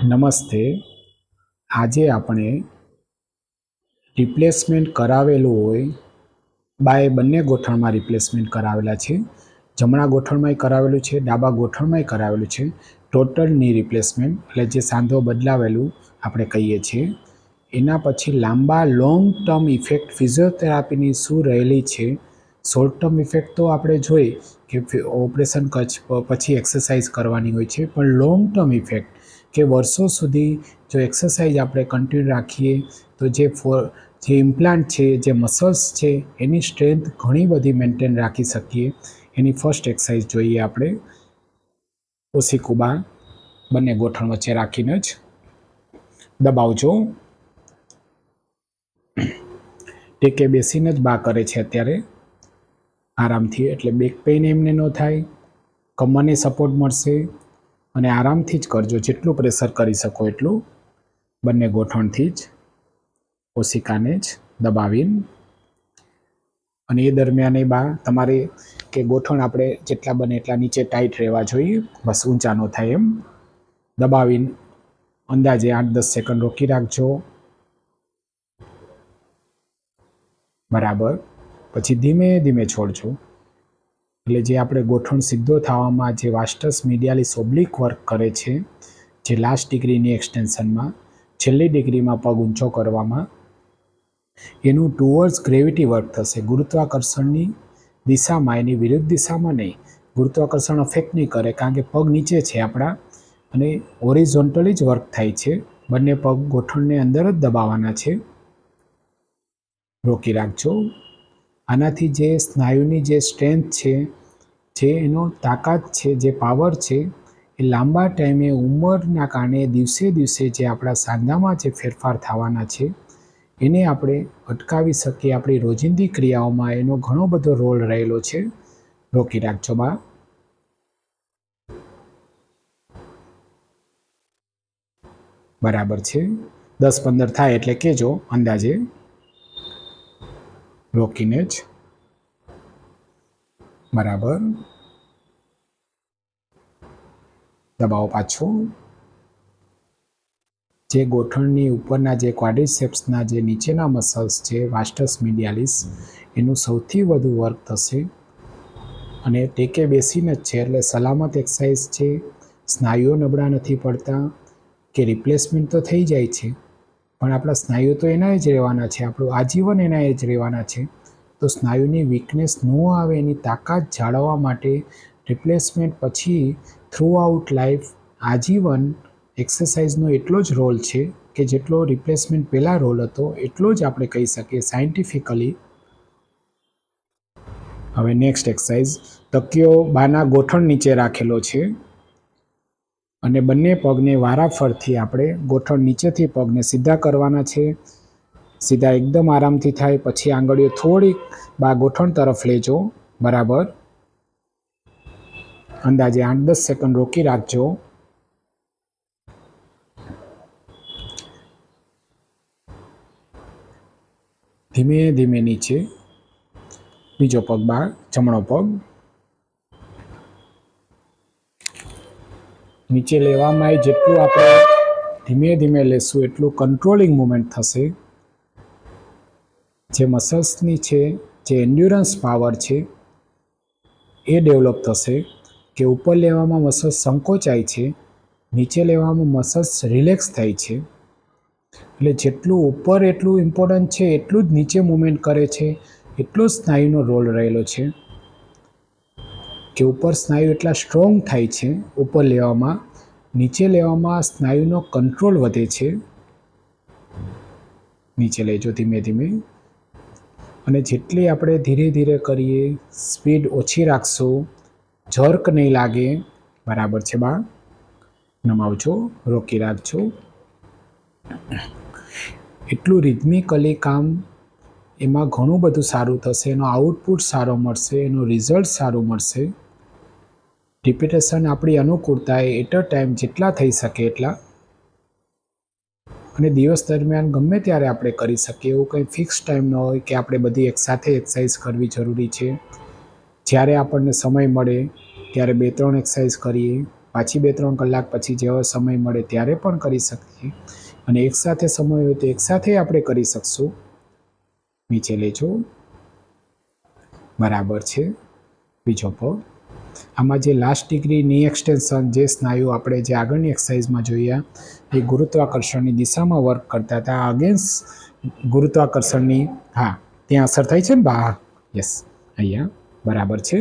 નમસ્તે. આજે આપણે રિપ્લેસમેન્ટ કરાવેલું હોય બાય બંને ગોઠણમાં રિપ્લેસમેન્ટ કરાવેલા છે. જમણા ગોઠણમાંય કરાવેલું છે, ડાબા ગોઠણમાંય કરાવેલું છે. ટોટલ ની રિપ્લેસમેન્ટ એટલે જે સાંધો બદલાવેલું આપણે કહીએ છીએ. એના પછી લાંબા લોંગ ટર્મ ઇફેક્ટ ફિઝિયોથેરાપીની શું રહેલી છે. શોર્ટ ટર્મ ઇફેક્ટ તો આપણે જોઈ કે ઓપરેશન પછી એક્સરસાઇઝ કરવાની હોય છે, પણ લોંગ ટર્મ ઇફેક્ટ કે વર્ષો સુધી જો એક્સરસાઇઝ આપણે કન્ટિન્યુ રાખીએ તો જે ઇમ્પ્લાન્ટ છે, જે મસલ્સ છે, એની સ્ટ્રેન્થ ઘણી બધી મેન્ટેન રાખી શકીએ. એની ફર્સ્ટ એક્સરસાઇઝ જોઈએ આપણે. ઓસીકુબા બંને ગોઠણ વચ્ચે રાખીને જ દબાવજો. ટેકે બેસીને જ બા કરે છે અત્યારે આરામથી, એટલે બેક પેઇન એમને ન થાય, કમરને સપોર્ટ મળશે અને આરામથી જ કરજો, જેટલું પ્રેશર કરી શકો એટલું. બંને ગોઠણથી જ ઓશિકાને જ દબાવીને. અને એ દરમિયાન એ બા તમારે કે ગોઠણ આપણે જેટલા બને એટલા નીચે ટાઈટ રહેવા જોઈએ, બસ ઊંચા ન થાય એમ. દબાવીને અંદાજે 8-10 સેકન્ડ રોકી રાખજો. બરાબર. પછી ધીમે ધીમે છોડજો. એટલે જે આપણે ગોઠણ સીધો થવામાં જે વાસ્ટસ મીડિયાલિસ ઓબ્લિક વર્ક કરે છે, જે લાસ્ટ ડિગ્રીની એક્સટેન્શનમાં, છેલ્લી ડિગ્રીમાં પગ ઊંચો કરવામાં, એનું ટુવર્ડ્સ ગ્રેવિટી વર્ક થશે. ગુરુત્વાકર્ષણની દિશામાં, એની વિરુદ્ધ દિશામાં નહીં. ગુરુત્વાકર્ષણ અફેક્ટ નહીં કરે, કારણ કે પગ નીચે છે આપણા અને હોરિઝોન્ટલી જ વર્ક થાય છે. બંને પગ ગોઠણને અંદર જ દબાવવાના છે. રોકી રાખજો. આનાથી જે સ્નાયુની જે સ્ટ્રેન્થ છે, જે એનો તાકાત છે, જે પાવર છે, એ લાંબા ટાઈમે ઉંમરના કારણે દિવસે દિવસે જે આપણા સાંધામાં જે ફેરફાર થવાના છે એને આપણે અટકાવી શકીએ. આપણી રોજિંદી ક્રિયાઓમાં એનો ઘણો બધો રોલ રહેલો છે. રોકી રાખજો બા. બરાબર છે. 10-15 થાય એટલે કહેજો અંદાજે. રોકીને જ. બરાબર. દબાવો પાછો. જે ગોઠણની ઉપરના જે ક્વાડ્રિસેપ્સના જે નીચેના મસલ્સ છે, વાસ્ટસ મીડિયાલિસ, એનું સૌથી વધુ વર્ક થશે. અને ટેકે બેસીને જ છે, એટલે સલામત એક્સરસાઇઝ છે. સ્નાયુઓ નબળા નથી પડતા, કે રિપ્લેસમેન્ટ તો થઈ જાય છે, પણ આપણા સ્નાયુઓ તો એના જ રહેવાના છે, આપણું આજીવન એના જ રહેવાના છે. તો સ્નાયુની વીકનેસ ન આવે, એની તાકાત જાળવવા માટે રિપ્લેસમેન્ટ પછી થ્રુ આઉટ લાઈફ આજીવન એક્સરસાઇઝનો એટલો જ રોલ છે કે જેટલો રિપ્લેસમેન્ટ પહેલાં રોલ હતો એટલો જ આપણે કહી શકીએ સાયન્ટિફિકલી. હવે નેક્સ્ટ એક્સરસાઇઝ. તકિયો બાના ગોઠણ નીચે રાખેલો છે અને બંને પગને વારાફરથી આપણે ગોઠણ નીચેથી પગને સીધા કરવાના છે. સીધા એકદમ આરામથી થાય. પછી આંગળીઓ થોડીક બા ગોઠણ તરફ લેજો. બરાબર. અંદાજે 8-10 સેકન્ડ રોકી રાખજો. ધીમે ધીમે નીચે. બીજો પગ બા, જમણો પગ નીચે લેવામાં જેટલું આપણે ધીમે ધીમે લેશું એટલું કંટ્રોલિંગ મુવમેન્ટ થશે. જે મસલ્સની છે, જે એન્ડ્યુરન્સ પાવર છે, એ ડેવલપ થશે. કે ઉપર લેવામાં મસલ્સ સંકોચાય છે, નીચે લેવામાં મસલ્સ રિલેક્સ થાય છે. એટલે જેટલું ઉપર એટલું ઇમ્પોર્ટન્ટ છે, એટલું જ નીચે મુવમેન્ટ કરે છે. એટલો જ સ્નાયુનો રોલ રહેલો છે. કે ઉપર સ્નાયુ એટલા સ્ટ્રોંગ થાય છે ઉપર લેવામાં, નીચે લેવામાં સ્નાયુનો કંટ્રોલ વધે છે. નીચે લેજો ધીમે ધીમે. અને જેટલી આપણે ધીરે ધીરે કરીએ, સ્પીડ ઓછી રાખશો, જર્ક નહીં લાગે. બરાબર છે બા. નમાવજો. રોકી રાખજો. એટલું રિધમિકલી કામ, એમાં ઘણું બધું સારું થશે. એનો આઉટપુટ સારો મળશે, એનું રિઝલ્ટ સારું મળશે. રિપીટેશન આપણી અનુકૂળતા એટ અ ટાઈમ જેટલા થઈ શકે એટલા. અને દિવસ દરમિયાન ગમે ત્યારે આપણે કરી શકીએ. એવું કંઈ ફિક્સ ટાઈમ ન હોય કે આપણે બધી એકસાથે એક્સરસાઇઝ કરવી જરૂરી છે. જ્યારે આપણને સમય મળે ત્યારે 2-3 એક્સરસાઇઝ કરીએ, પાછી 2-3 કલાક પછી જેવો સમય મળે ત્યારે પણ કરી શકીએ અને એકસાથે સમય હોય તો એકસાથે આપણે કરી શકશું. નીચે લેજો. બરાબર છે. બીજો પગ. આમાં જે લાસ્ટ ડિગ્રી ની એક્સટેન્શન જે સ્નાયુ આપણે જે આગળની એક્સરસાઇઝમાં જોયા એ ગુરુત્વાકર્ષણની દિશામાં વર્ક કરતા હતા અગેન્સ્ટ ગુરુત્વાકર્ષણની. હા, ત્યાં અસર થાય છે ને બા? યસ, અહીંયા બરાબર છે.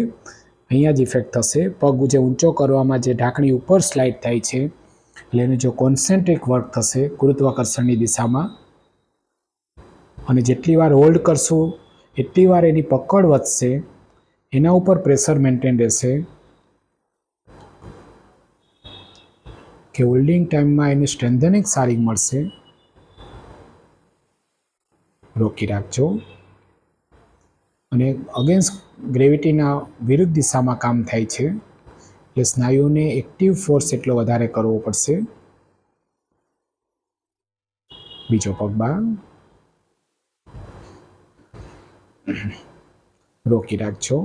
અહીંયા જ ઇફેક્ટ થશે. પગ જે ઊંચો કરવામાં જે ઢાંકણી ઉપર સ્લાઇડ થાય છે એટલે એનું જો કોન્સન્ટ્રિક વર્ક થશે ગુરુત્વાકર્ષણની દિશામાં અને જેટલી વાર હોલ્ડ કરશું એટલી વાર એની પકડ વધશે, એના ઉપર પ્રેશર મેન્ટેન રહેશે કે હોલ્ડિંગ ટાઈમમાં એની સ્ટ્રેન્થનિંગ સારી મળશે. રોકી રાખજો. અને અગેન્સ્ટ ગ્રેવિટીના વિરુદ્ધ દિશામાં કામ થાય છે એટલે સ્નાયુને એક્ટિવ ફોર્સ એટલો વધારે કરવો પડશે. બીજો પગ. રોકી રાખજો.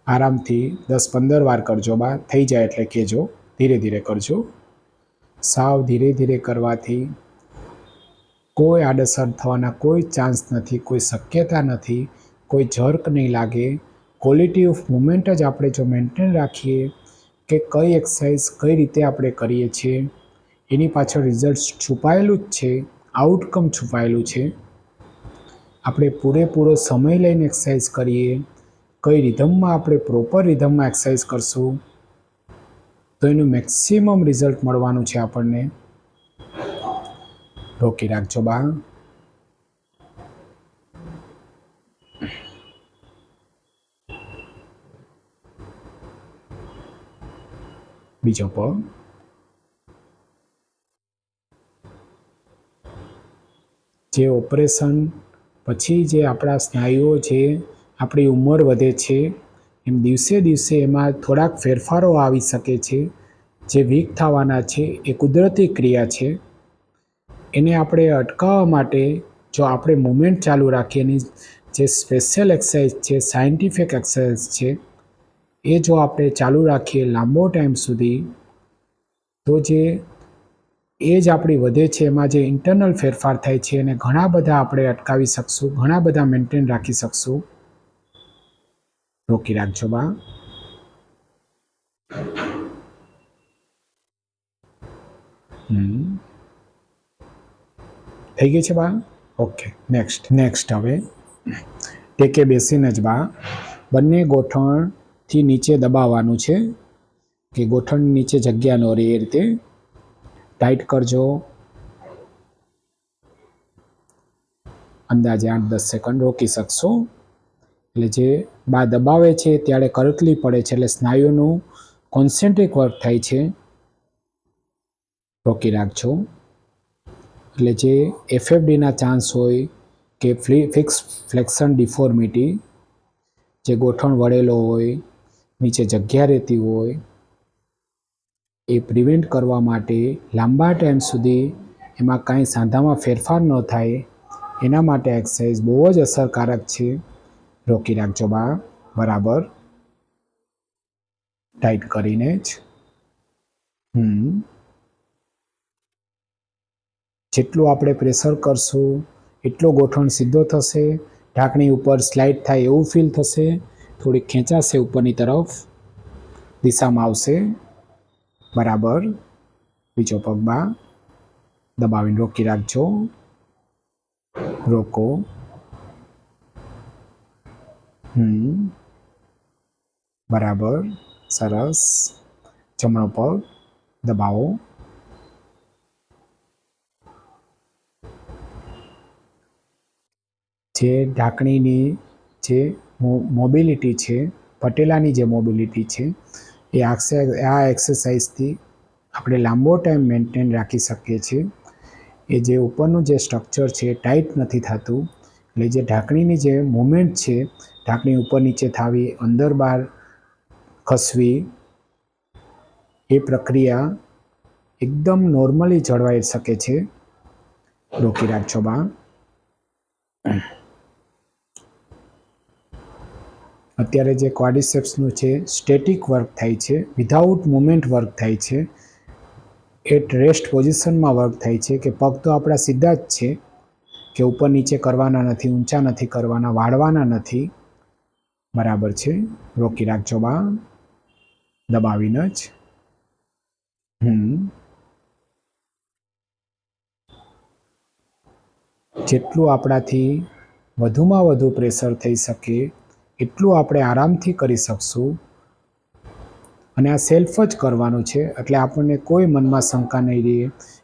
આરામથી 10-15 વાર કરજો બા. થઈ જાય એટલે કહેજો. ધીરે ધીરે કરજો. સાવ ધીરે ધીરે કરવાથી કોઈ આડઅસર થવાના કોઈ ચાન્સ નથી, કોઈ શક્યતા નથી, કોઈ જર્ક નહીં લાગે. ક્વોલિટી ઓફ મુવમેન્ટ જ આપણે જો મેન્ટેન રાખીએ કે કઈ એક્સરસાઇઝ કઈ રીતે આપણે કરીએ છીએ એની પાછળ રિઝલ્ટ છુપાયેલું જ છે, આઉટકમ છુપાયેલું છે. આપણે પૂરેપૂરો સમય લઈને એક્સરસાઇઝ કરીએ, કઈ રિધમમાં આપણે પ્રોપર રિધમમાં એક્સરસાઇઝ કરશું તો એનું મેક્સિમમ રિઝલ્ટ મળવાનું છે આપણને. રોકી રાખજો બા. બીજો પગ. જે ઓપરેશન પછી જે આપણા સ્નાયુઓ છે, આપણી ઉંમર વધે છે એમ દિવસે દિવસે એમાં થોડાક ફેરફારો આવી શકે છે. જે વીક થવાના છે એ કુદરતી ક્રિયા છે. એને આપણે અટકાવવા માટે જો આપણે મૂવમેન્ટ ચાલુ રાખીએ, એની જે સ્પેશિયલ એક્સરસાઇઝ છે, સાયન્ટિફિક એક્સરસાઇઝ છે એ જો આપણે ચાલુ રાખીએ લાંબો ટાઈમ સુધી તો જે એજ આપણી વધે છે એમાં જે ઇન્ટરનલ ફેરફાર થાય છે એને ઘણા બધા આપણે અટકાવી શકશું, ઘણા બધા મેન્ટેન રાખી શકશું. રોકી રાખજો બા. થઈ ગઈ છે બા? ઓકે. નેક્સ્ટ હવે ટેકે બેસીને જ બા બંને ગોઠણથી નીચે દબાવવાનું છે કે ગોઠણ નીચે જગ્યા ન રહે એ રીતે ટાઈટ કરજો. અંદાજે 8-10 સેકન્ડ રોકી શકશો. એટલે જે બા દબાવે છે ત્યારે કરકલી પડે છે એટલે સ્નાયુનું કોન્સન્ટ્રિક વર્ક થાય છે. રોકી રાખજો. એટલે જે એફએફડીના ચાન્સ હોય કે ફિક્સ ફ્લેક્શન ડિફોર્મિટી, જે ગોઠણ વળેલો હોય, નીચે જગ્યા રહેતી હોય, એ પ્રિવેન્ટ કરવા માટે લાંબા ટાઈમ સુધી એમાં કાંઈ સાંધામાં ફેરફાર ન થાય એના માટે એક્સરસાઇઝ બહુ જ અસરકારક છે. રોકી રાખજો બા. બરાબર ટાઈટ કરીને જ. જેટલું આપણે પ્રેશર કરશું એટલો ગોઠણ સીધો થશે, ઢાંકણી ઉપર સ્લાઇડ થાય એવું ફીલ થશે, થોડીક ખેંચાશે ઉપરની તરફ, દિશામાં આવશે. બરાબર. બીજો પગ બા દબાવીને રોકી રાખજો. રોકો. બરાબર. સરસ. જમણો પગ દબાવો. જે ઢાંકણીની જે મોબિલિટી છે, પટેલાની જે મોબિલિટી છે એ આ એક્સરસાઇઝથી આપણે લાંબો ટાઈમ મેન્ટેન રાખી શકીએ છીએ. એ જે ઉપરનું જે સ્ટ્રક્ચર છે ટાઈટ નથી થતું એટલે જે ઢાંકણીની જે મૂવમેન્ટ છે, ઢાંકણી ઉપર નીચે થવી, અંદર બહાર ખસવી, એ પ્રક્રિયા એકદમ નોર્મલી જળવાઈ શકે છે. રોકી રાખજો બા. અત્યારે જે ક્વાડ્રિસેપ્સનું છે સ્ટેટિક વર્ક થાય છે, વિધાઉટ મુવમેન્ટ વર્ક થાય છે, એટ રેસ્ટ પોઝિશનમાં વર્ક થાય છે, કે પગ તો આપણા સીધા જ છે, કે ઉપર નીચે કરવાના નથી, ઊંચા નથી કરવાના, વાળવાના નથી. બરાબર છે, રોકી રાખજો બા, દબાવીને જ. જેટલું આપણાથી વધુમાં વધુ પ્રેશર થઈ શકે એટલું આપણે આરામથી કરી શકશું. અને આ સેલ્ફ જ કરવાનું છે, એટલે આપણને કોઈ મનમાં શંકા નહીં રહે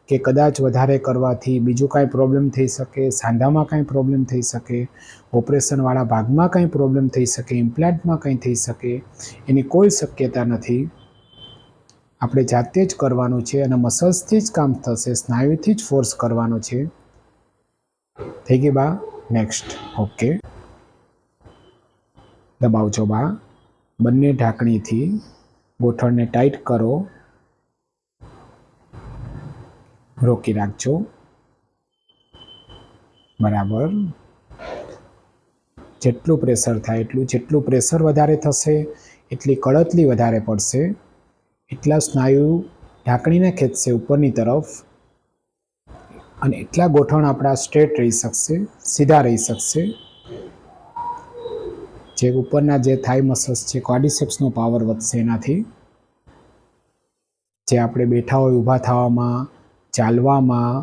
કે કદાચ વધારે કરવાથી બીજું કાંઈ પ્રોબ્લેમ થઈ શકે, સાંધામાં કાંઈ પ્રોબ્લેમ થઈ શકે, ઓપરેશનવાળા ભાગમાં કાંઈ પ્રોબ્લેમ થઈ શકે, ઇમ્પ્લાન્ટમાં કંઈ થઈ શકે, એની કોઈ શક્યતા નથી. આપણે જાતે જ કરવાનું છે અને મસલ્સથી જ કામ થશે, સ્નાયુથી જ ફોર્સ કરવાનો છે. થઈ ગઈ બા? નેક્સ્ટ. ઓકે, દબાવજો બા, બંને ઢાંકણીથી ગોઠણને ટાઈટ કરો, રોકી રાખજો. બરાબર, જેટલું પ્રેશર થાય એટલું, જેટલું પ્રેશર વધારે થશે એટલી કળતલી વધારે પડશે, એટલા સ્નાયુ ઢાંકણીને ખેંચશે ઉપરની તરફ, અને એટલા ગોઠણ આપણા સ્ટ્રેટ રહી શકશે, સીધા રહી શકશે. જે ઉપરના જે થાઈ મસલ્સ છે, ક્વાડ્રિસેપ્સનો પાવર વધશે એનાથી. જે આપણે બેઠા હોય ઊભા થવામાં, ચાલવામાં,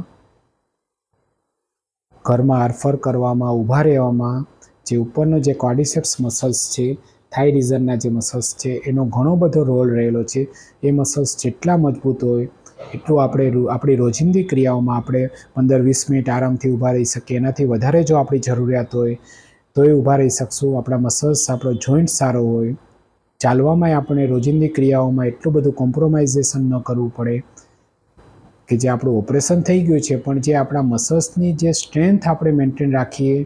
ઘરમાં હરફર કરવામાં, ઊભા રહેવામાં, જે ઉપરનો જે ક્વાડ્રિસેપ્સ મસલ્સ છે, થાઈ રીઝનના જે મસલ્સ છે, એનો ઘણો બધો રોલ રહેલો છે. એ મસલ્સ જેટલા મજબૂત હોય એટલું આપણે આપણી રોજિંદી ક્રિયાઓમાં આપણે 15-20 મિનિટ આરામથી ઊભા રહી શકીએ. એનાથી વધારે જો આપણી જરૂરિયાત હોય તો એ ઊભા રહી શકશું. આપણા મસલ્સ, આપણો જોઈન્ટ સારો હોય, ચાલવામાં આપણે રોજિંદી ક્રિયાઓમાં એટલું બધું કોમ્પ્રોમાઇઝેશન ન કરવું પડે, કે જે આપણું ઓપરેશન થઈ ગયું છે પણ જે આપણા મસલ્સની જે સ્ટ્રેન્થ આપણે મેન્ટેન રાખીએ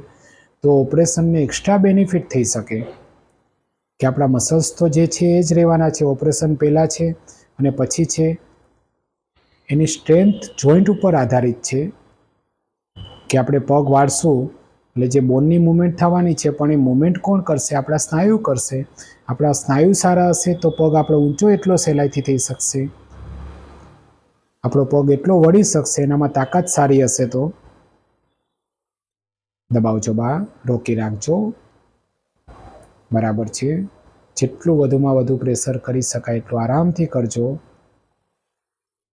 તો ઓપરેશનને એક્સ્ટ્રા બેનિફિટ થઈ શકે. કે આપણા મસલ્સ તો જે છે એ જ રહેવાના છે, ઓપરેશન પહેલાં છે અને પછી છે. એની સ્ટ્રેન્થ જોઈન્ટ ઉપર આધારિત છે, કે આપણે પગ વાળશું એટલે જે બોનની મૂવમેન્ટ થવાની છે, પણ એ મૂવમેન્ટ કોણ કરશે? આપણા સ્નાયુ કરશે. આપણા સ્નાયુ સારા હશે તો પગ આપણો ઊંચો એટલો સહેલાઈથી થઈ શકશે, આપણો પગ એટલો વળી શકશે, એનામાં તાકાત સારી હશે. તો દબાવજો બા, રોકી રાખજો. બરાબર છે, જેટલું વધુમાં વધુ પ્રેશર કરી શકાય એટલું આરામથી કરજો.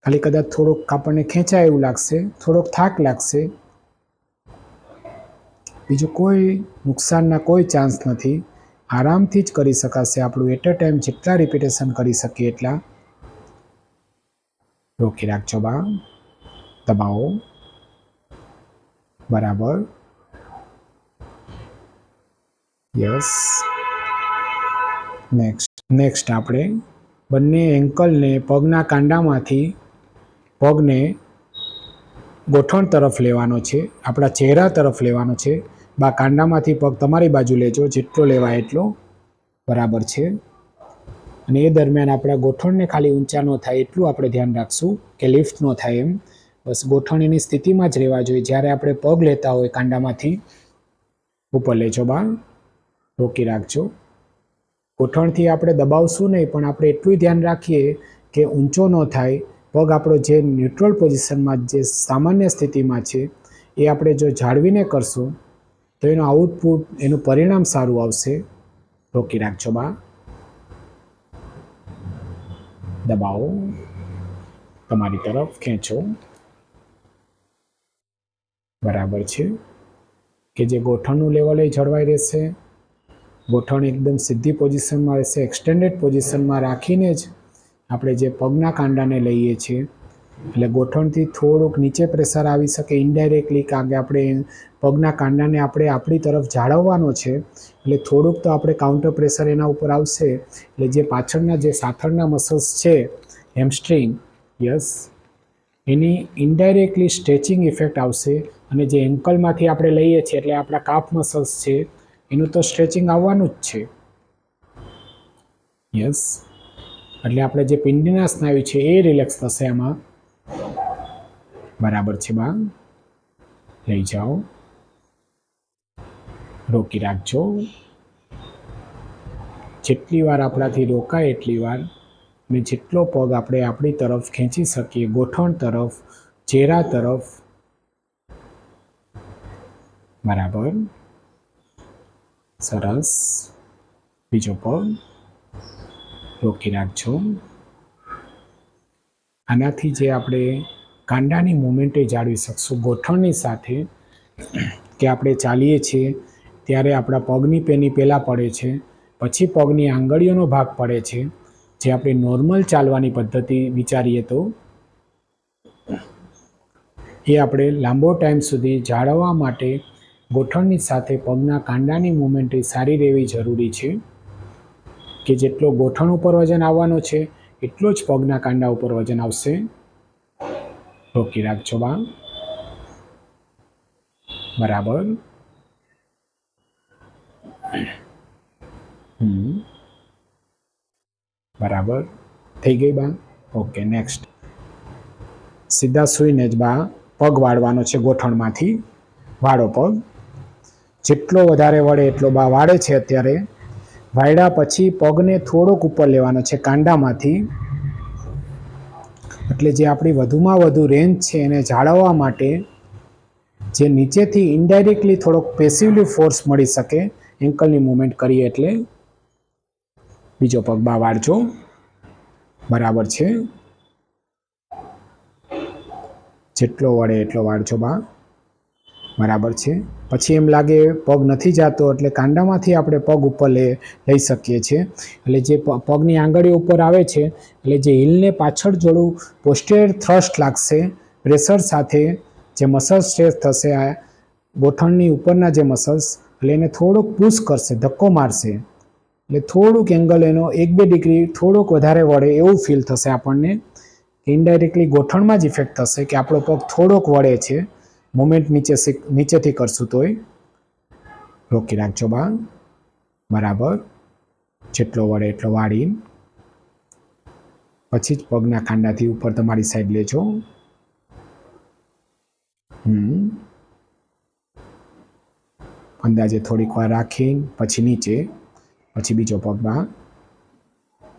ખાલી કદાચ થોડોક આપણને ખેંચાય એવું લાગશે, થોડોક થાક લાગશે, બીજું કોઈ નુકસાનના કોઈ ચાન્સ નથી. આરામથી જ કરી શકાશે આપણું. એટ અ ટાઈમ જેટલા રિપીટેશન કરી શકીએ એટલા. રોકી રાખજો બા, દબાવો. બરાબર, યસ. નેક્સ્ટ આપણે બંને એન્કલને પગના કાંડામાંથી પગને ગોઠણ તરફ લેવાનો છે, આપણા ચહેરા તરફ લેવાનો છે. બા, કાંડામાંથી પગ તમારી બાજુ લેજો, જેટલો લેવાય એટલો. બરાબર છે. અને એ દરમિયાન આપણા ગોઠણને ખાલી ઊંચા ન થાય એટલું આપણે ધ્યાન રાખશું, કે લિફ્ટ ન થાય એમ. બસ ગોઠણ એની સ્થિતિમાં જ રહેવા જોઈએ. જ્યારે આપણે પગ લેતા હોય કાંડામાંથી ઉપર લેજો બા, રોકી રાખજો. ગોઠણથી આપણે દબાવશું નહીં, પણ આપણે એટલું ધ્યાન રાખીએ કે ઊંચો ન થાય. પગ આપણો જે ન્યુટ્રલ પોઝિશનમાં, જે સામાન્ય સ્થિતિમાં છે, એ આપણે જો જાળવીને કરશું તો એનું આઉટપુટ, એનું પરિણામ સારું આવશે. રોકી રાખજો બા, દબાવો, તમારી તરફ ખેંચો. બરાબર છે, કે જે ગોઠણનું લેવલ એ જળવાઈ રહેશે. ગોઠણ એકદમ સીધી પોઝિશનમાં રહેશે. એક્સટેન્ડેડ પોઝિશનમાં રાખીને જ આપણે જે પગના કાંડાને લઈએ છીએ, એટલે ગોઠણથી થોડુંક નીચે પ્રેશર આવી શકે ઇનડાયરેક્ટલી, કારણ કે આપણે પગના કાંડાને આપણે આપણી તરફ જાળવવાનો છે, એટલે થોડુંક તો આપણે કાઉન્ટર પ્રેશર એના ઉપર આવશે. એટલે જે પાછળના જે સાથળના મસલ્સ છે, હેમસ્ટ્રિંગ, યસ, એની ઇનડાયરેક્ટલી સ્ટ્રેચિંગ ઇફેક્ટ આવશે. અને જે એન્કલમાંથી આપણે લઈએ છીએ એટલે આપણા કાફ મસલ્સ છે, એનું તો સ્ટ્રેચિંગ આવવાનું જ છે. યસ, એટલે આપણે જે પિંડીના સ્નાયુ છે એ રિલેક્સ થશે આમાં. બરાબર છે બા, લઈ જાઓ, રોકી રાખજો. જેટલી વાર આપણાથી રોકાય એટલી વાર, અને જેટલો પગ આપણે આપણી તરફ ખેંચી શકીએ, ગોઠણ તરફ, ચહેરા તરફ. બરાબર, સરસ. બીજો પગ રોકી રાખજો. આનાથી જે આપણે કાંડાની મુવમેન્ટ જાળવી શકશું ગોઠણની સાથે, કે આપણે ચાલીએ છીએ ત્યારે આપણા પગની પેની પહેલાં પડે છે, પછી પગની આંગળીઓનો ભાગ પડે છે. જે આપણે નોર્મલ ચાલવાની પદ્ધતિ વિચારીએ તો એ આપણે લાંબો ટાઈમ સુધી જાળવવા માટે ગોઠણની સાથે પગના કાંડાની મુવમેન્ટ સારી રહેવી જરૂરી છે. કે જેટલો ગોઠણ ઉપર વજન આવવાનો છે એટલો જ પગના કાંડા ઉપર વજન આવશે. રોકી રાખજો બા. બરાબર. બરાબર થઈ ગઈ બા. Okay, next. સીધા સૂઈને જ બા પગ વાળવાનો છે. ગોઠણમાંથી વાળો પગ, જેટલો વધારે વળે એટલો બા વાળે છે. અત્યારે વાળ્યા પછી પગને થોડોક ઉપર લેવાનો છે કાંડામાંથી, એટલે જે આપણી વધુમાં વધુ રેન્જ છે એને જાળવવા માટે જે નીચેથી ઇનડાયરેક્ટલી થોડોક પેસિવલી ફોર્સ મળી શકે એન્કલની મૂવમેન્ટ કરીએ એટલે. બીજો પગ બા વાળજો. બરાબર છે, જેટલો વળે એટલો વાળજો બા. બરાબર છે. પછી એમ લાગે પગ નથી જતો એટલે કાંડામાંથી આપણે પગ ઉપર લઈ શકીએ છીએ. એટલે જે પગની આંગળીઓ ઉપર આવે છે એટલે જે હીલને પાછળ જોડું પોસ્ટેરિયર થ્રસ્ટ લાગશે પ્રેશર સાથે, જે મસલ સ્ટ્રેચ થશે આ ગોઠણની ઉપરના જે મસલ્સ, એટલે એને થોડુંક પુશ કરશે, ધક્કો મારશે, એટલે થોડુંક એંગલ એનો 1-2 ડિગ્રી થોડોક વધારે વળે એવું ફીલ થશે આપણને. ઇનડાયરેક્ટલી ગોઠણમાં જ ઇફેક્ટ થશે કે આપણો પગ થોડોક વળે છે મોમેન્ટ નીચેથી કરશું તોય. રોકી રાખજો બા. બરાબર, જેટલો વળે એટલો વાળી પછી જ પગના કાંડાથી ઉપર તમારી સાઈડ લેજો. અંદાજે થોડીક વાર રાખી પછી નીચે, પછી બીજો પગ બા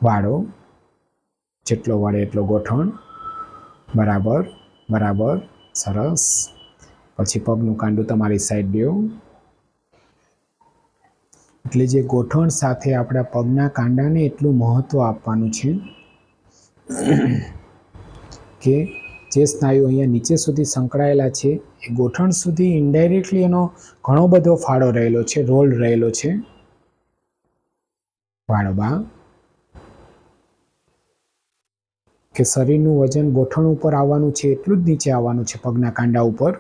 વાળો, જેટલો વળે એટલો ગોઠણ. બરાબર. બરાબર, સરસ. પછી પગનું કાંડું તમારી સાઈડ લ્યો. એટલે જે ગોઠણ સાથે આપણા પગના કાંડાને એટલું મહત્વ આપવાનું છે કે જે સ્નાયુ અહીંયા નીચે સુધી સંકળાયેલા છે એ ગોઠણ સુધી ઇનડાયરેક્ટલી એનો ઘણો બધો ફાળો રહેલો છે, રોલ રહેલો છે. વાળો બા. કે શરીરનું વજન ગોઠણ ઉપર આવવાનું છે એટલું જ નીચે આવવાનું છે પગના કાંડા ઉપર.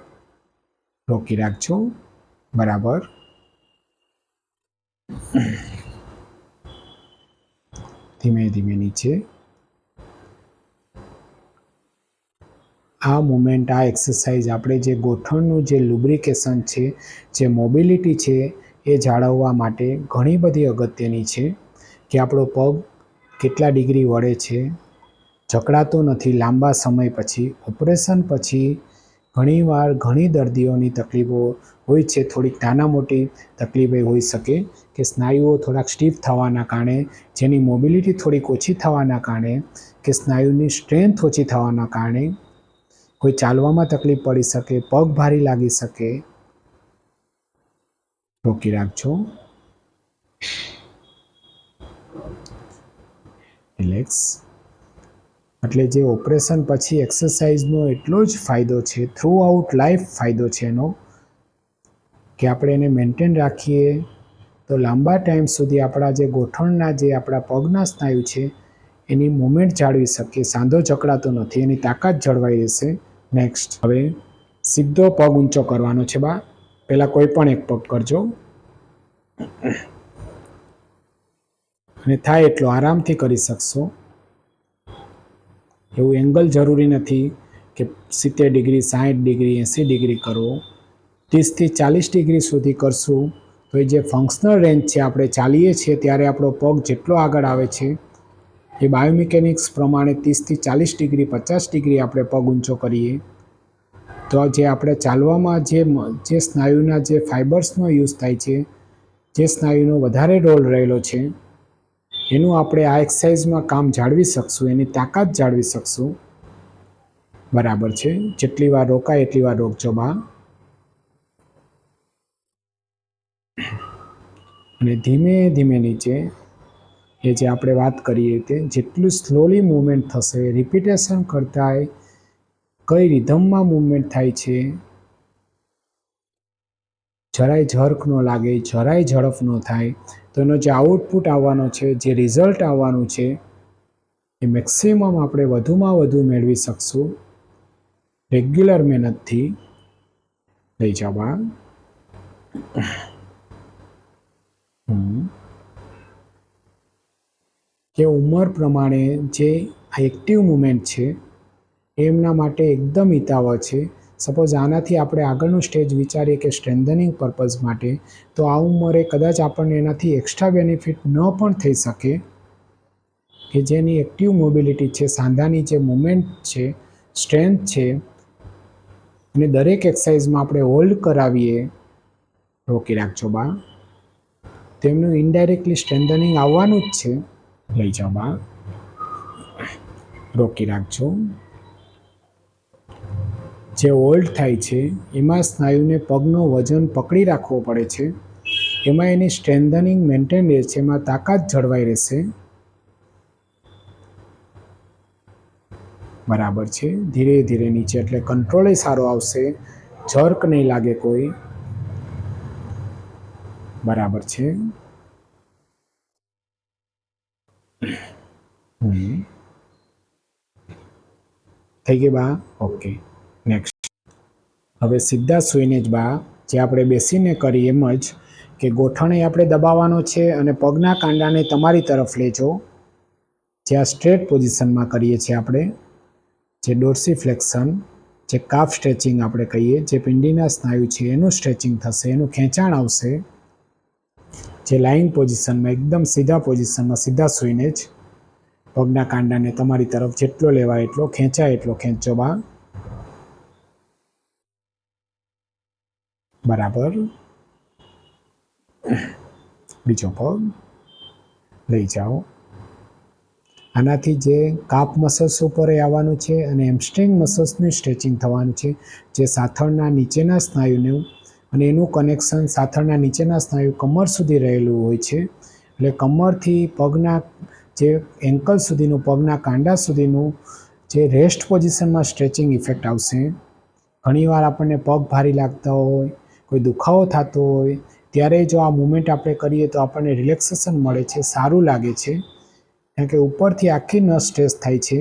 રોકી રાખજો. બરાબર. ધીમે ધીમે નીચે. આ મુમેન્ટ, આ એક્સરસાઇઝ આપણે જે ગોઠણનું જે લુબ્રિકેશન છે, જે મોબિલિટી છે એ જાળવવા માટે ઘણી બધી અગત્યની છે. કે આપણો પગ કેટલા ડિગ્રી વળે છે, જકડાતો નથી લાંબા સમય પછી. ઓપરેશન પછી ઘણીવાર ઘણી દર્દીઓની તકલીફો હોય છે, થોડીક નાના મોટી તકલીફો હોઈ શકે કે સ્નાયુઓ થોડાક સ્ટીફ થવાના કારણે, જેની મોબિલિટી થોડીક ઓછી થવાના કારણે, કે સ્નાયુની સ્ટ્રેન્થ ઓછી થવાના કારણે કોઈ ચાલવામાં તકલીફ પડી શકે, પગ ભારી લાગી શકે. રોકી રાખજો. રિલેક્સ. એટલે જે ઓપરેશન પછી એક્સરસાઇઝનો એટલો જ ફાયદો છે, થ્રુ આઉટ લાઈફ ફાયદો છે એનો, કે આપણે એને મેન્ટેન રાખીએ તો લાંબા ટાઈમ સુધી આપણા જે ગોઠણના જે આપણા પગના સ્નાયુ છે એની મુવમેન્ટ જાળવી શકીએ. સાંધો જકડાતો નથી, એની તાકાત જળવાઈ રહેશે. નેક્સ્ટ. હવે સીધો પગ ઊંચો કરવાનો છે બા. પહેલાં કોઈ પણ એક પગ કરજો અને થાય એટલો આરામથી કરી શકશો. એવું એંગલ જરૂરી નથી કે 70 ડિગ્રી, 60 ડિગ્રી, 80 ડિગ્રી કરો. 30થી 40 ડિગ્રી સુધી કરશું તો એ જે ફંક્શનલ રેન્જ છે, આપણે ચાલીએ છીએ ત્યારે આપણો પગ જેટલો આગળ આવે છે એ બાયોમિકેનિક્સ પ્રમાણે 30થી 40 ડિગ્રી, 50 ડિગ્રી આપણે પગ ઊંચો કરીએ તો જે આપણે ચાલવામાં જે સ્નાયુના જે ફાઇબર્સનો યુઝ થાય છે, જે સ્નાયુનો વધારે રોલ રહેલો છે એનું આપણે આ એક્સરસાઇઝમાં કામ જાળવી શકશું, એની તાકાત જાળવી શકશું. બરાબર છે. જેટલી વાર રોકાય એટલી વાર રોકજો બા. અને ધીમે ધીમે નીચે એ જે આપણે વાત કરીએ તે જેટલું સ્લોલી મૂવમેન્ટ થશે, રિપીટેશન કરતા કઈ રિધમમાં મૂવમેન્ટ થાય છે, જરાય ઝરક ન લાગે, જરાય ઝડપ ન થાય, તો એનો જે આઉટપુટ આવવાનો છે, જે રિઝલ્ટ આવવાનું છે, એ મેક્સિમમ આપણે વધુમાં વધુ મેળવી શકશું રેગ્યુલર મહેનતથી. લઈ જવા કે ઉંમર પ્રમાણે જે એક્ટિવ મુવમેન્ટ છે એમના માટે એકદમ હિતાવહ છે. સપોઝ આનાથી આપણે આગળનું સ્ટેજ વિચારીએ કે સ્ટ્રેન્થનિંગ પર્પઝ માટે, તો આ ઉંમરે કદાચ આપણને એનાથી એક્સ્ટ્રા બેનિફિટ ન પણ થઈ શકે, કે જેની એક્ટિવ મોબિલિટી છે, સાંધાની જે મુવમેન્ટ છે, સ્ટ્રેન્થ છે, અને દરેક એક્સરસાઇઝમાં આપણે હોલ્ડ કરાવીએ, રોકી રાખજો બા, તેમનું ઇનડાયરેક્ટલી સ્ટ્રેન્થનિંગ આવવાનું જ છે. લઈ જાઓ બા, રોકી રાખજો. જે હોલ્ડ થાય છે એમાં સ્નાયુને પગનો વજન પકડી રાખવો પડે છે, એમાં એની સ્ટ્રેન્થનિંગ મેન્ટેન રહે છે, એમાં તાકાત જળવાઈ રહેશે. બરાબર છે. ધીરે ધીરે નીચે, એટલે કંટ્રોલ સારો આવશે, જર્ક નહીં લાગે કોઈ. બરાબર છે. થઈ ગઈ બા? Okay, next. હવે સીધા સૂઈને જ બા, જે આપણે બેસીને કરી એમ જ, કે ગોઠણે આપણે દબાવવાનો છે અને પગના કાંડાને તમારી તરફ લેજો, જે આ સ્ટ્રેટ પોઝિશનમાં કરીએ છીએ આપણે, જે ડોર્સીફ્લેક્શન, જે કાફ સ્ટ્રેચિંગ આપણે કહીએ, જે પિંડીના સ્નાયુ છે એનું સ્ટ્રેચિંગ થશે, એનું ખેંચાણ આવશે. જે લાઇન પોઝિશનમાં, એકદમ સીધા પોઝિશનમાં, સીધા સૂઈને જ પગના કાંડાને તમારી તરફ જેટલો લેવાય એટલો, ખેંચાય એટલો ખેંચો બા. બરાબર. બીજો પગ લઈ જાઓ. આનાથી જે કાફ મસલ્સ ઉપર આવવાનું છે અને હેમસ્ટ્રિંગ મસલ્સનું સ્ટ્રેચિંગ થવાનું છે, જે સાથળના નીચેના સ્નાયુનું, અને એનું કનેક્શન સાથળના નીચેના સ્નાયુ કમર સુધી રહેલું હોય છે. એટલે કમરથી પગના જે એન્કલ સુધીનું, પગના કાંડા સુધીનું જે રેસ્ટ પોઝિશનમાં સ્ટ્રેચિંગ ઇફેક્ટ આવશે. ઘણીવાર આપણને પગ ભારી લાગતા હોય, કોઈ દુખાવો થતો હોય, ત્યારે જો આ મૂવમેન્ટ આપણે કરીએ તો આપણને રિલેક્સેશન મળે છે, સારું લાગે છે, કારણ કે ઉપરથી આખી નસ સ્ટ્રેસ થાય છે.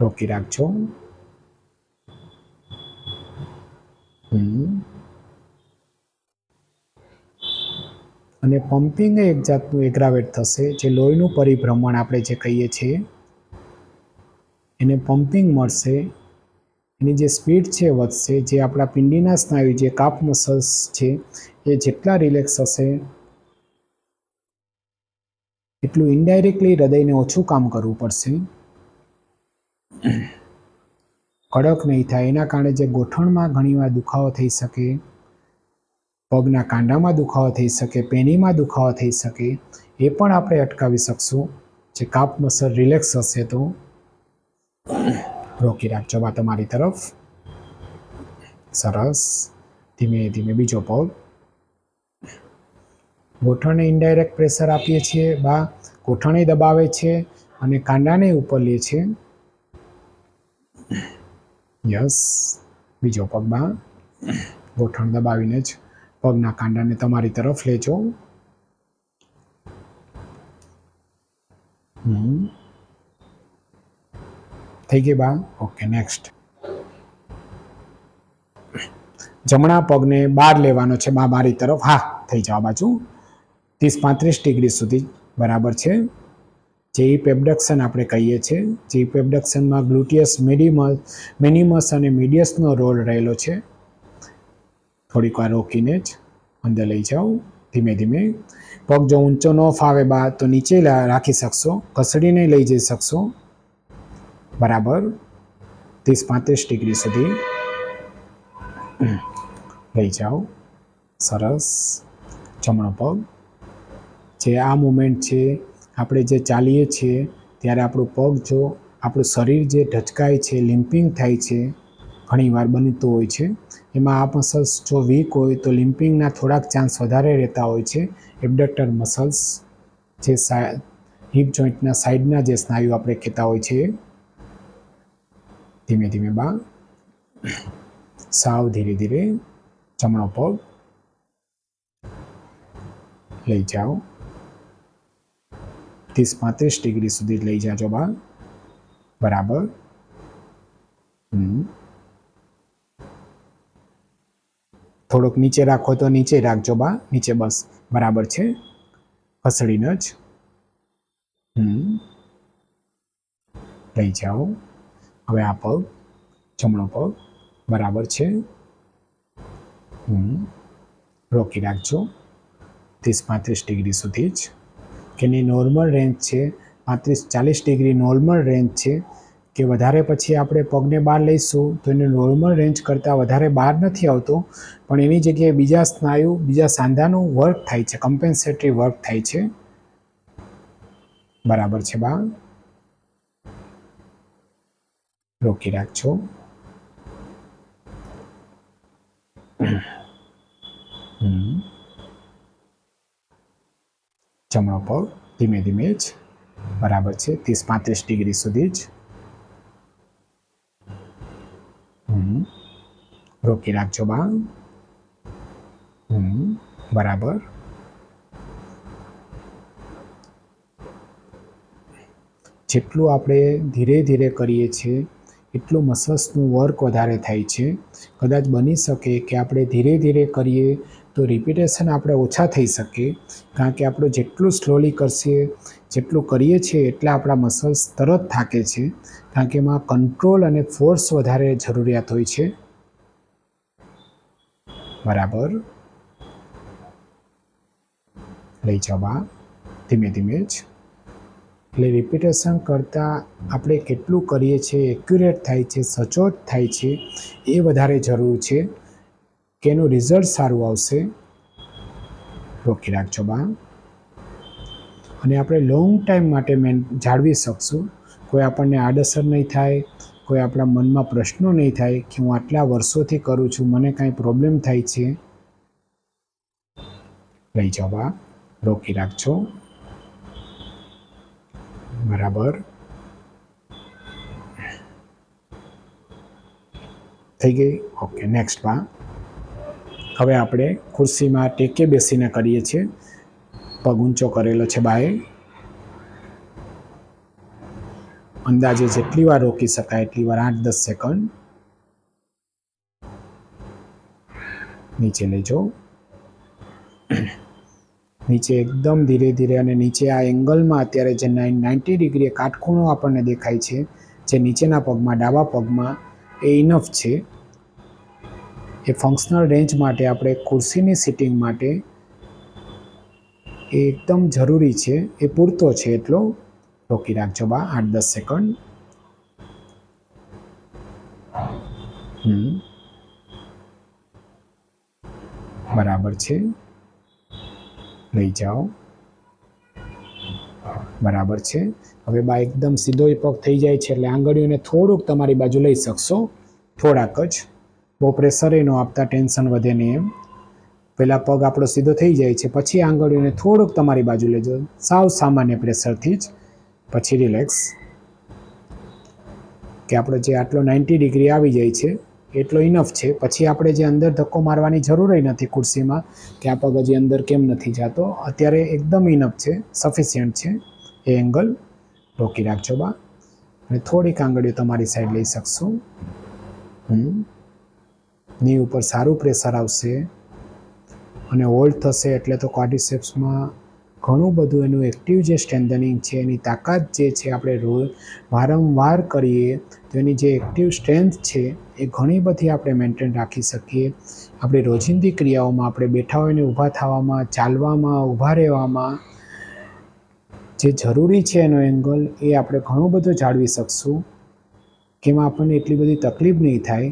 રોકી રાખજો. અને પમ્પિંગ એક જાતનું એગ્રાવેટ થશે, જે લોહીનું પરિભ્રમણ આપણે જે કહીએ છીએ એને પમ્પિંગ મળશે, એની જે સ્પીડ છે વધશે, જે આપણા પિંડીના સ્નાયુ, જે કાફ મસલ્સ છે એ જેટલા રિલેક્સ હશે એટલું ઇનડાયરેક્ટલી હૃદયને ઓછું કામ કરવું પડશે, કડક નહીં થાય. એના કારણે જે ગોઠણમાં ઘણીવાર દુખાવો થઈ શકે, પગના કાંડામાં દુખાવો થઈ શકે, પેનીમાં દુખાવો થઈ શકે, એ પણ આપણે અટકાવી શકશું, જે કાફ મસલ રિલેક્સ હશે તો. રોકી રાખજો બા તમારી તરફ. સરસ. ધીમે ધીમે બીજો પગ. ગોઠણને ઇનડાયરેક્ટ પ્રેશર આપીએ છીએ બા, ગોઠણે દબાવે છે અને કાંડાને ઉપર લે છે. યસ. બીજો પગ બા, ગોઠણ દબાવીને જ પગના કાંડાને તમારી તરફ લેજો. થઈ ગઈ બા? Okay, next. જમણા પગને બહાર લેવાનો છે બા, મારી તરફ. હા, થઈ જાવ બાજુ 30-35 ડિગ્રી સુધી. બરાબર છે. જે હિપ એબડક્શન આપણે કહીએ છીએ, જે હિપ એબડક્શનમાં ગ્લુટિયસ મિનિમસ અને મીડિયસનો રોલ રહેલો છે. થોડીક વાર રોકીને જ અંદર લઈ જાઓ, ધીમે ધીમે. પગ જો ઊંચો ન ફાવે બા તો નીચે રાખી શકશો, ઘસડીને લઈ જઈ શકશો. બરાબર. 30-35 ડિગ્રી સુધી લઈ જાઓ. સરસ. જમણો પગ, જે આ મુમેન્ટ છે, આપણે જે ચાલીએ છીએ ત્યારે આપણું પગ જો આપણું શરીર જે ઢચકાય છે, લિમ્પિંગ થાય છે, ઘણીવાર બનતું હોય છે. એમાં આ મસલ્સ જો વીક હોય તો લિમ્પિંગના થોડાક ચાન્સ વધારે રહેતા હોય છે. એબડક્ટર મસલ્સ જે હિપ જોઈન્ટના સાઈડના જે સ્નાયુ આપણે કહેતા હોય છે, ધીમે ધીમે બા સાવ ધીરે ધીરે જમણો પગ લઈ જાઓ, 30-35 ડિગ્રી સુધી લઈ જાજો બા, બરાબર. થોડોક નીચે રાખો તો નીચે રાખજો બા, નીચે બસ બરાબર છે, ખસડીને જ લઈ જાઓ. હવે આ પગ જમણો પગ બરાબર છે, રોકી રાખજો 30-35 ડિગ્રી સુધી જ, કે એની નોર્મલ રેન્જ છે 35-40 ડિગ્રી નોર્મલ રેન્જ છે, કે વધારે પછી આપણે પગને બહાર લઈશું તો એને નોર્મલ રેન્જ કરતાં વધારે બહાર નથી આવતો, પણ એની જગ્યાએ બીજા સ્નાયુ, બીજા સાંધાનું વર્ક થાય છે, કમ્પેન્સેટરી વર્ક થાય છે. બરાબર છે બા, રોકી રાખજો. જમણો પગ ધીમે ધીમે જ, બરાબર છે, 30-35 ડિગ્રી સુધી જ રોકી રાખજો બા, બરાબર. જેટલું આપણે ધીરે ધીરે કરીએ છીએ એટલું મસલ્સનું વર્ક વધારે થાય છે. કદાચ બની શકે કે આપણે ધીરે ધીરે કરીએ તો રિપીટેશન આપણે ઓછા થઈ શકે, કારણ કે આપણે જેટલું સ્લોલી કરશે, જેટલું કરીએ છીએ એટલા આપણા મસલ્સ તરત થાકે છે, કારણ કે એમાં કંટ્રોલ અને ફોર્સ વધારે જરૂરિયાત હોય છે. બરાબર, લઈ જવા ધીમે ધીમે જ. એટલે રિપીટેશન કરતાં આપણે કેટલું કરીએ છીએ, એક્યુરેટ થાય છે, સચોટ થાય છે, એ વધારે જરૂર છે કે એનું રિઝલ્ટ સારું આવશે. રોકી રાખજો બા, અને આપણે લોંગ ટાઈમ માટે જાળવી શકશું. કોઈ આપણને આડઅસર નહીં થાય, કોઈ આપણા મનમાં પ્રશ્નો નહીં થાય કે હું આટલા વર્ષોથી કરું છું, મને કાંઈ પ્રોબ્લેમ થાય છે. લઈ જાઓ બા, રોકી રાખજો, બરાબર. થઈ ગઈ, ઓકે. નેક્સ્ટ બા, હવે આપણે ખુરશીમાં ટેકે બેસીને કરીએ છીએ. પગ ઊંચો કરેલો છે બાએ, અંદાજે જેટલી વાર રોકી શકાય એટલી વાર, 8-10 સેકન્ડ. નીચે લઈ જાઓ, નીચે એકદમ ધીરે ધીરે, અને નીચે આ એંગલમાં અત્યારે જે 90 ડિગ્રી કાટખૂણો આપણને દેખાય છે, જે નીચેના પગમાં, ડાબા પગમાં, એ ઇનફ છે. એ ફંક્શનલ રેન્જ માટે, આપણે ખુરશીની સિટિંગ માટે એ એકદમ જરૂરી છે, એ પૂરતો છે એટલો. રોકી રાખજો બા, 8-10 સેકન્ડ. બરાબર છે, લઈ જાઓ, બરાબર છે. હવે બા એકદમ સીધો પગ થઈ જાય છે એટલે આંગળીઓને થોડુંક તમારી બાજુ લઈ શકશો, થોડાક જ, બહુ પ્રેશર ન આપતા, ટેન્શન વધે નહીં એમ. પહેલાં પગ આપણો સીધો થઈ જાય છે, પછી આંગળીઓને થોડુંક તમારી બાજુ લેજો, સાવ સામાન્ય પ્રેશરથી જ. પછી રિલેક્સ, કે આપણો જે આટલો 90 ડિગ્રી આવી જાય છે એટલો ઇનફ છે. પછી આપણે જે અંદર ધક્કો મારવાની જરૂર નથી ખુરશીમાં, કે આ પગ હજી અંદર કેમ નથી જતો, અત્યારે એકદમ ઇનફ છે, સફિશિયન્ટ છે એ એંગલ. રોકી રાખજો બા, અને થોડીક આંગળીઓ તમારી સાઈડ લઈ શકશો. ની ઉપર સારું પ્રેશર આવશે અને હોલ્ડ થશે, એટલે તો ક્વાડ્રિસેપ્સમાં ઘણું બધું એનું એક્ટિવ જે સ્ટ્રેન્થનિંગ છે, એની તાકાત જે છે, આપણે રોજ વારંવાર કરીએ તો એની જે એક્ટિવ સ્ટ્રેન્થ છે એ ઘણી બધી આપણે મેન્ટેન રાખી શકીએ. આપણી રોજિંદી ક્રિયાઓમાં, આપણે બેઠા હોઈને ઊભા થવામાં, ચાલવામાં, ઊભા રહેવામાં જે જરૂરી છે એનો એંગલ, એ આપણે ઘણું બધું જાળવી શકશું, કે એમાં આપણને એટલી બધી તકલીફ નહીં થાય.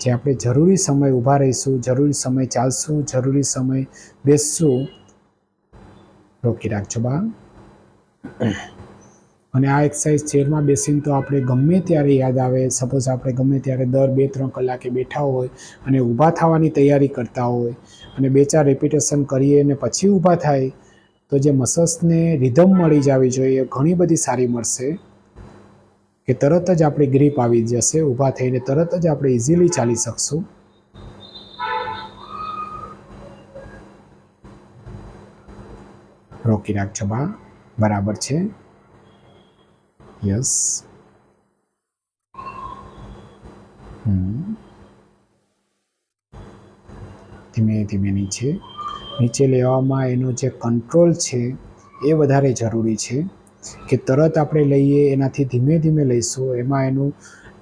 જે આપણે જરૂરી સમય ઊભા રહીશું, જરૂરી સમય ચાલશું, જરૂરી સમય બેસશું, રોકી રાખજો બા. અને આ એક્સરસાઇઝ ચેરમાં બેસીને તો આપણે ગમે ત્યારે યાદ આવે. સપોઝ આપણે ગમે ત્યારે દર 2-3 કલાકે બેઠા હોય અને ઊભા થવાની તૈયારી કરતા હોય અને 2-4 રેપિટેશન કરીએ અને પછી ઊભા થાય તો જે મસલ્સને રિધમ મળી જવી જોઈએ ઘણી બધી સારી મળશે, કે તરત જ આપણી ગ્રીપ આવી જશે. ઊભા થઈને તરત જ આપણે ઇઝીલી ચાલી શકશું. રોકી રાખજો બા. બરાબર છે. યસ. ધીમે ધીમે નીચે લેવામાં એનો જે કંટ્રોલ છે એ વધારે જરૂરી છે, કે તરત આપણે લઈએ એનાથી ધીમે ધીમે લઈશું. એમાં એનું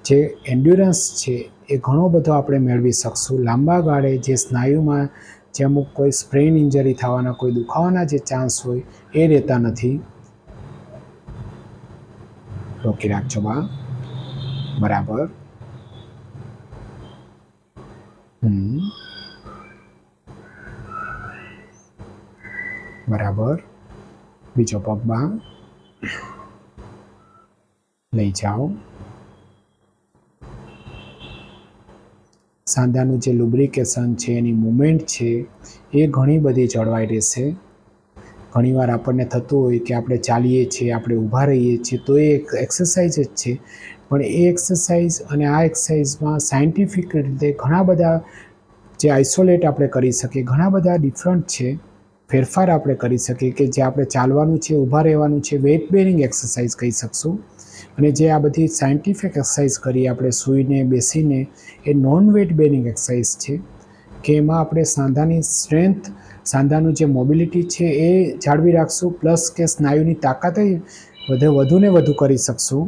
જે એન્ડ્યુરન્સ છે એ ઘણો બધો આપણે મેળવી શકશું. લાંબા ગાળે જે સ્નાયુમાં જે અમુક કોઈ સ્પ્રેન ઇન્જરી થવાના, કોઈ દુખાવાના જે ચાન્સ હોય એ રહેતા નથી. રોકી રાખજો બા. બરાબર. બરાબર. બીજો પગ બા લઈ જાઓ. સાંધાનું જે લુબ્રિકેશન છે, એની મુવમેન્ટ છે એ ઘણી બધી જળવાઈ રહેશે. ઘણીવાર આપણને થતું હોય કે આપણે ચાલીએ છીએ, આપણે ઊભા રહીએ છીએ તો એ એક એક્સરસાઇઝ જ છે, પણ એ એક્સરસાઇઝ અને આ એક્સરસાઇઝમાં સાયન્ટિફિક રીતે ઘણા બધા જે આઇસોલેટ આપણે કરી શકીએ, ઘણા બધા ડિફરન્ટ છે ફેરફાર આપણે કરી શકીએ, કે જે આપણે ચાલવાનું છે, ઊભા રહેવાનું છે, વેઇટ બેરિંગ એક્સરસાઇઝ કહી શકશું. અને જે આ બધી સાયન્ટિફિક એક્સરસાઇઝ કરીએ આપણે સૂઈને બેસીને, એ નોન વેઇટ બેરિંગ એક્સરસાઇઝ છે, કે એમાં આપણે સાંધાની સ્ટ્રેન્થ, સાંધાનું જે મોબિલિટી છે એ જાળવી રાખશું, પ્લસ કે સ્નાયુની તાકાત વધુ ને વધુ કરી શકશું.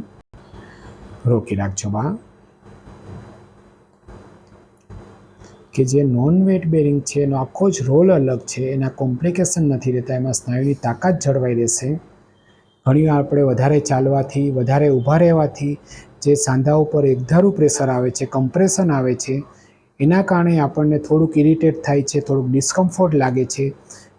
રોકી રાખજો બા. કે જે નોન વેટ બેરિંગ છે એનો આખો જ રોલ અલગ છે, એના કોમ્પ્લિકેશન નથી રહેતા, એમાં સ્નાયુની તાકાત જળવાઈ રહેશે. ઘણીવાર આપણે વધારે ચાલવાથી, વધારે ઊભા રહેવાથી જે સાંધા ઉપર એકધારું પ્રેશર આવે છે, કમ્પ્રેશન આવે છે, એના કારણે આપણને થોડુંક ઇરિટેટ થાય છે, થોડુંક ડિસ્કમ્ફર્ટ લાગે છે,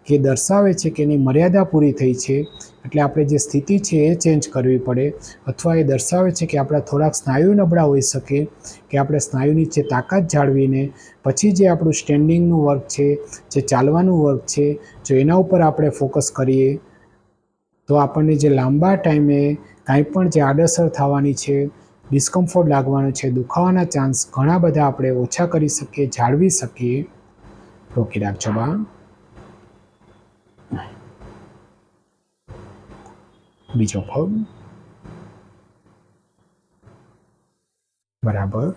કે દર્શાવે છે કે એની મર્યાદા પૂરી થઈ છે, એટલે આપણે જે સ્થિતિ છે એ ચેન્જ કરવી પડે. અથવા એ દર્શાવે છે કે આપણા થોડાક સ્નાયુ નબળા હોઈ શકે, કે આપણે સ્નાયુની જે તાકાત જાળવીને પછી જે આપણું સ્ટેન્ડિંગનું વર્ક છે, જે ચાલવાનું વર્ક છે, જો એના ઉપર આપણે ફોકસ કરીએ તો આપણને જે લાંબા ટાઈમે કાંઈ પણ જે આડઅસર થવાની છે, ડિસ્કમ્ફર્ટ લાગવાનું છે, દુખાવાના ચાન્સ ઘણા બધા આપણે ઓછા કરી શકીએ, જાળવી શકીએ. રોકી રાખજો બા. બીજો પગ. બરાબર.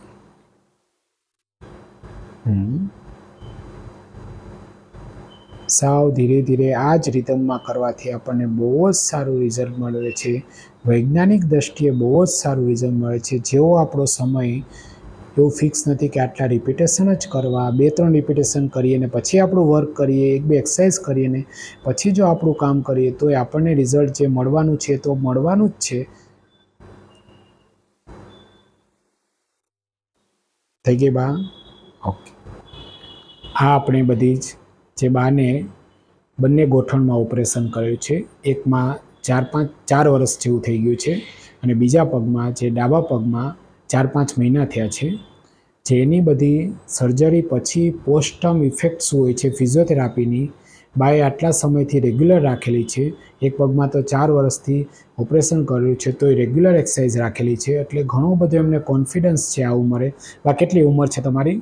સાવ ધીરે ધીરે આ જ રિધમમાં કરવાથી આપણને બહુ જ સારું રિઝલ્ટ મળે છે. વૈજ્ઞાનિક દ્રષ્ટિએ બહુ જ સારું રિઝલ્ટ મળે છે. જેવો આપણો સમય એવું ફિક્સ નથી કે આટલા રિપીટેશન જ કરવા, 2-3 રિપીટેશન કરીએ ને પછી આપણું વર્ક કરીએ, 1-2 એક્સરસાઇઝ કરીએ ને પછી જો આપણું કામ કરીએ તો આપણને રિઝલ્ટ જે મળવાનું છે તો મળવાનું જ છે. થઈ ગઈ બા? ઓકે. આ આપણે બધી જ જે બાને બંને ગોઠણમાં ઓપરેશન કર્યું છે, એકમાં 4 વર્ષ જેવું થઈ ગયું છે અને બીજા પગમાં, જે ડાબા પગમાં 4-5 મહિના થયા છે. જેની બધી સર્જરી પછી પોસ્ટ ટર્મ ઇફેક્ટ શું હોય છે ફિઝિયોથેરાપીની, બાએ આટલા સમયથી રેગ્યુલર રાખેલી છે. એક પગમાં તો 4 વર્ષથી ઓપરેશન કર્યું છે તો એ રેગ્યુલર એક્સરસાઇઝ રાખેલી છે, એટલે ઘણો બધો એમને કોન્ફિડન્સ છે આ ઉંમરે. બા કેટલી ઉંમર છે તમારી?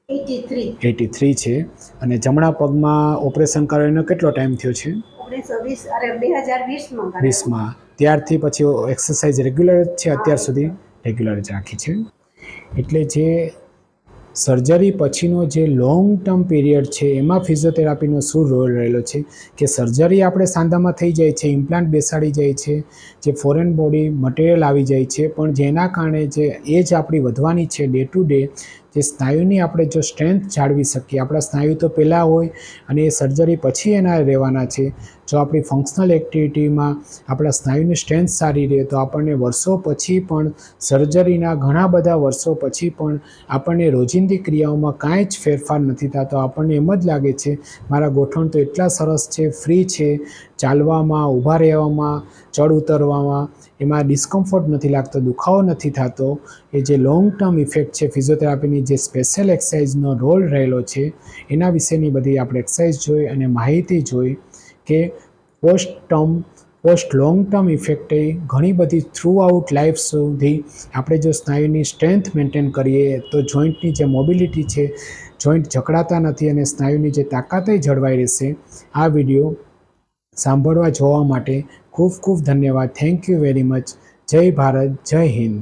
83 છે. અને જમણા પગમાં ઓપરેશન કરાવીને કેટલો ટાઈમ થયો છે? 2020માં. ત્યારથી પછી એક્સરસાઇઝ રેગ્યુલર જ છે અત્યાર સુધી? રેગ્યુલર જ રાખી છે. એટલે જે સર્જરી પછીનો જે લોંગ ટર્મ પીરિયડ છે એમાં ફિઝિયોથેરાપીનો શું રોલ રહેલો છે, કે સર્જરી આપણે સાંધામાં થઈ જાય છે, ઇમ્પ્લાન્ટ બેસાડી જાય છે, જે ફોરેન બોડી મટીરિયલ આવી જાય છે, પણ જેના કારણે જે એજ આપણી વધવાની છે ડે ટુ ડે, જે સ્નાયુની આપણે જો સ્ટ્રેન્થ જાળવી શકીએ, આપણા સ્નાયુ તો પહેલાં હોય અને એ સર્જરી પછી એના રહેવાના છે. જો આપણી ફંક્શનલ એક્ટિવિટીમાં આપણા સ્નાયુની સ્ટ્રેન્થ સારી રહે તો આપણને વર્ષો પછી પણ, સર્જરીના ઘણા બધા વર્ષો પછી પણ આપણને રોજિંદી ક્રિયાઓમાં કાંઈ જ ફેરફાર નથી થતો. આપણને એમ જ લાગે છે મારા ગોઠણ તો એટલા સરસ છે, ફ્રી છે, ચાલવામાં, ઊભા રહેવામાં, ચડ ઉતરવામાં એમાં ડિસ્કમ્ફર્ટ નથી લાગતો, દુખાવો નથી થતો. એ જે લોંગ ટર્મ ઇફેક્ટ છે ફિઝિયોથેરાપીની, જે સ્પેશિયલ એક્સરસાઇઝનો રોલ રહેલો છે એના વિશેની બધી આપણે એક્સરસાઇઝ જોઈ અને માહિતી જોઈ કે પોસ્ટ લોંગ ટર્મ ઇફેક્ટ ઘણી બધી થ્રુ આઉટ લાઈફ સુધી આપણે જો સ્નાયુની સ્ટ્રેન્થ મેન્ટેન કરીએ તો જોઈન્ટની જે મોબિલિટી છે, જોઈન્ટ જકડાતા નથી અને સ્નાયુની જે તાકાત જળવાઈ રહેશે. આ વિડીયો સાંભળવા જોવા માટે ખૂબ ખૂબ ધન્યવાદ. Thank you very much. જય ભારત, જય હિન્દ.